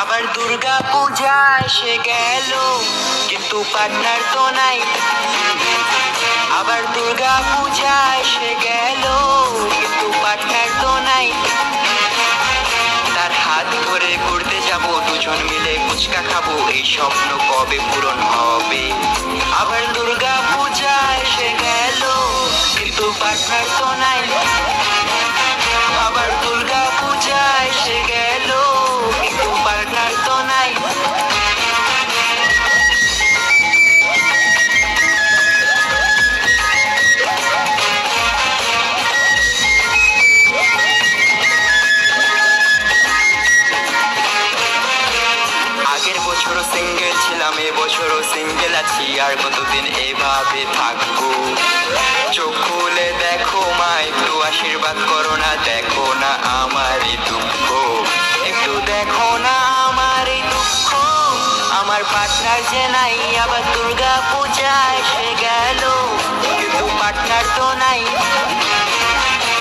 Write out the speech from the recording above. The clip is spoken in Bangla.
আবার দুর্গা পূজা এসে গেল, কিন্তু পার্টনার তো নাই। আবার দুর্গা পূজা এসে গেল, কিন্তু পার্টনার তো নাই। তার হাত ধরে ঘুরতে যাব, দুজন মিলে ফুচকা খাবো, এই স্বপ্ন কবে পূরণ হবে? আবার দুর্গা পূজা এসে গেল, কিন্তু পার্টনার তো নাই। আবার দুর্গা পূজা এসে গেল, কিন্তু পার্টনার তো নাই। আগের বছরও সিঙ্গেল ছিলাম, এবছরও সিঙ্গেল আছি, আর কতদিন এভাবে থাকবো? চোখ খুলে দেখো মা, একটু আশীর্বাদ করো না, দেখো না আমার এই দুঃখ, একটু দেখো না আমার এই দুঃখ। আমার পার্টনার যে নাই, আবার দুর্গা পূজা এসে গেল, কিন্তু পার্টনার তো নাই।